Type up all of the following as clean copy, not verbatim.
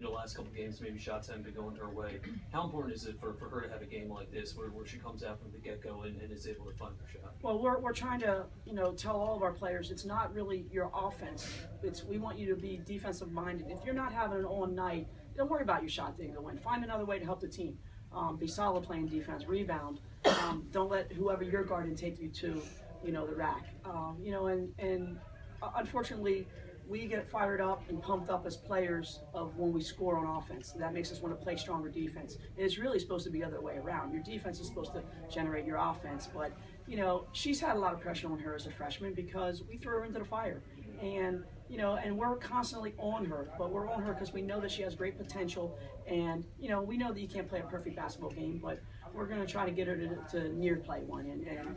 Last couple games, maybe shots haven't been going her way. How important is it for her to have a game like this where she comes out from the get-go and is able to find her shot? Well, we're trying to, tell all of our players it's not really your offense. We want you to be defensive-minded. If you're not having an on night, don't worry about your shot didn't go in. Find another way to help the team. Be solid playing defense, rebound. Don't let whoever you're guarding take you to, the rack. And unfortunately, we get fired up and pumped up as players of when we score on offense. That makes us want to play stronger defense. And it's really supposed to be the other way around. Your defense is supposed to generate your offense. But, she's had a lot of pressure on her as a freshman because we threw her into the fire. And, and we're constantly on her. But we're on her because we know that she has great potential. And, we know that you can't play a perfect basketball game, but we're going to try to get her to near play one. And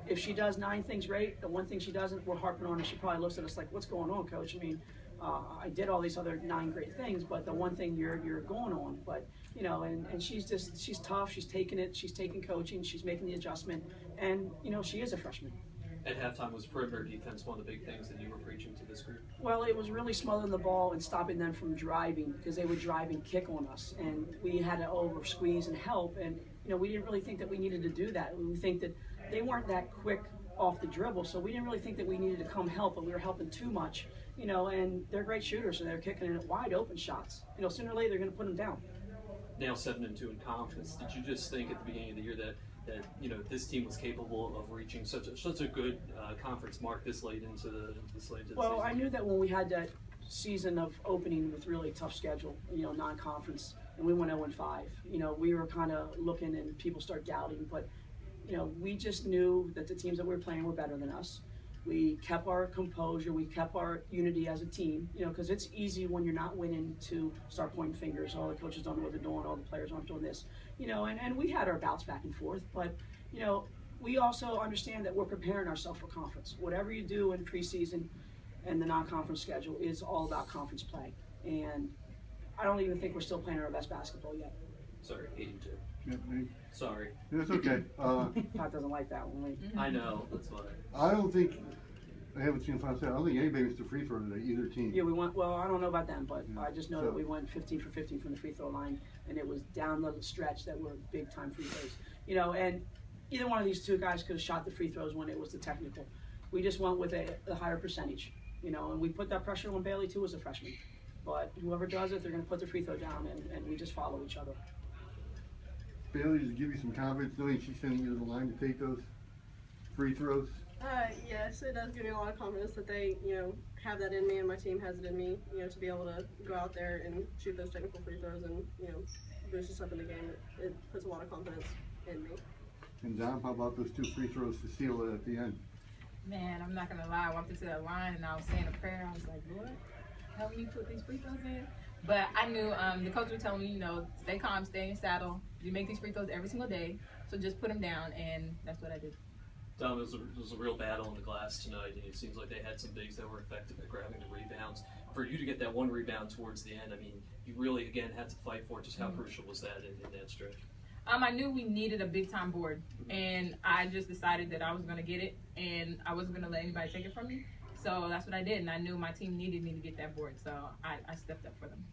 if she does 9 things great, the one thing she doesn't, we're harping on her. She probably looks at us like, what's going on, coach? I mean, I did all these other 9 great things, but the one thing you're going on. But, and she's tough. She's taking it. She's taking coaching. She's making the adjustment. And, she is a freshman. At halftime, was perimeter defense one of the big things that you were preaching to this group? Well, it was really smothering the ball and stopping them from driving because they would drive and kick on us. And we had to over squeeze and help. And, we didn't really think that we needed to do that. We think that they weren't that quick off the dribble, so we didn't really think that we needed to come help, but we were helping too much, and they're great shooters, so they're kicking in wide open shots. Sooner or later they're going to put them down. Now 7-2 in conference. Did you just think at the beginning of the year that this team was capable of reaching such a good conference mark this late into the season? Well, I knew that when we had that season of opening with really tough schedule, non-conference, and we went 0-5. We were kind of looking, and people start doubting, but we just knew that the teams that we were playing were better than us. We kept our composure. We kept our unity as a team, because it's easy when you're not winning to start pointing fingers. All the coaches don't know what they're doing. All the players aren't doing this, and we had our bouts back and forth. But, we also understand that we're preparing ourselves for conference. Whatever you do in preseason and the non-conference schedule is all about conference play. And I don't even think we're still playing our best basketball yet. Sorry, 8-2. Yeah, Sorry. That's okay. Todd doesn't like that one. I know. That's why. I don't think, I haven't seen final set. I don't think anybody missed a free throw today, either team. Yeah, we went, well, I don't know about them, but I just know that we went 15 for 15 from the free throw line, and it was down the stretch that were big time free throws. And either one of these two guys could have shot the free throws when it was the technical. We just went with a higher percentage, and we put that pressure on Bailey too as a freshman. But whoever does it, they're going to put the free throw down, and we just follow each other. Bailey, does it give you some confidence knowing she's sending you to the line to take those free throws? Yes, it does give me a lot of confidence that they, have that in me and my team has it in me, to be able to go out there and shoot those technical free throws and, boost us up in the game. It puts a lot of confidence in me. And Dom, how about those 2 free throws to seal it at the end? Man, I'm not gonna lie. I walked into that line and I was saying a prayer. I was like, Lord, help me put these free throws in. But I knew the coach was telling me, stay calm, stay in your saddle. You make these free throws every single day, so just put them down, and that's what I did. Dom, it was a real battle in the glass tonight, and it seems like they had some bigs that were effective at grabbing the rebounds. For you to get that one rebound towards the end, I mean, you really, again, had to fight for it. Just how crucial was that in that stretch? I knew we needed a big-time board, and I just decided that I was going to get it, and I wasn't going to let anybody take it from me. So that's what I did, and I knew my team needed me to get that board, so I stepped up for them.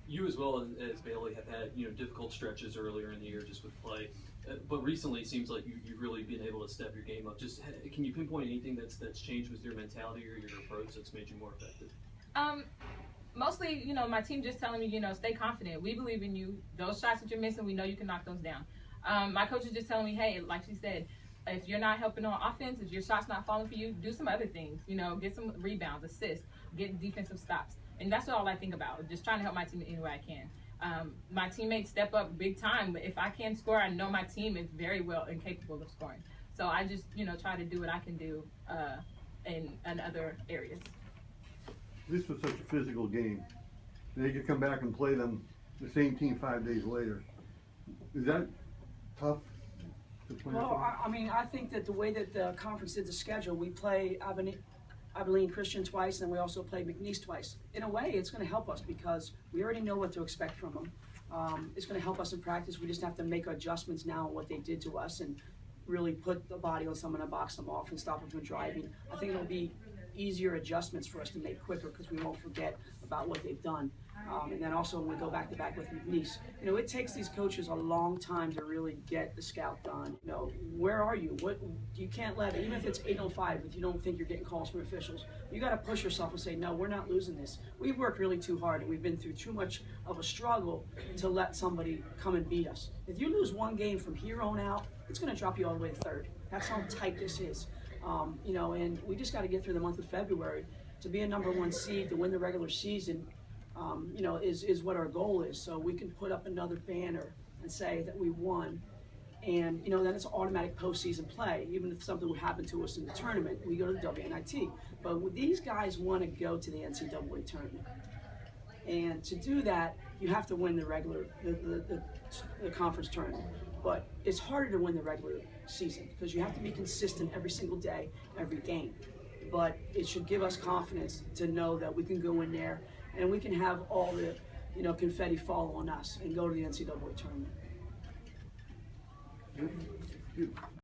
You as well as Bailey have had difficult stretches earlier in the year just with play, but recently it seems like you've really been able to step your game up. Just can you pinpoint anything that's changed with your mentality or your approach that's made you more effective? Mostly, my team just telling me, stay confident. We believe in you. Those shots that you're missing, we know you can knock those down. My coach is just telling me, hey, like she said, if you're not helping on offense, if your shot's not falling for you, do some other things. Get some rebounds, assists, get defensive stops. And that's all I think about, just trying to help my team any way I can. My teammates step up big time, but if I can't score, I know my team is very well and capable of scoring. So I just, try to do what I can do in other areas. This was such a physical game. They could come back and play them, the same team 5 days later. Is that tough to play? Well, I think that the way that the conference did the schedule, we play Abilene Christian twice, and we also play McNeese twice. In a way, it's going to help us because we already know what to expect from them. It's going to help us in practice. We just have to make adjustments now on what they did to us and really put the body on someone and box them off and stop them from driving. I think it'll be easier adjustments for us to make quicker because we won't forget about what they've done. And then also when we go back to back with McNeese, you know, it takes these coaches a long time to really get the scout done. You know, where are you? What you can't let, even if it's 8:05, if you don't think you're getting calls from officials, you got to push yourself and say, no, we're not losing this. We've worked really too hard, and we've been through too much of a struggle to let somebody come and beat us. If you lose one game from here on out, it's going to drop you all the way to third. That's how tight this is. You know, and we just got to get through the month of February to be a #1 seed, to win the regular season. You know, is what our goal is. So we can put up another banner and say that we won. And, you know, then it's automatic postseason play. Even if something would happen to us in the tournament, we go to the WNIT. But these guys want to go to the NCAA tournament. And to do that, you have to win the regular, the conference tournament. But it's harder to win the regular season because you have to be consistent every single day, every game. But it should give us confidence to know that we can go in there and we can have all the, you know, confetti fall on us and go to the NCAA tournament. Good.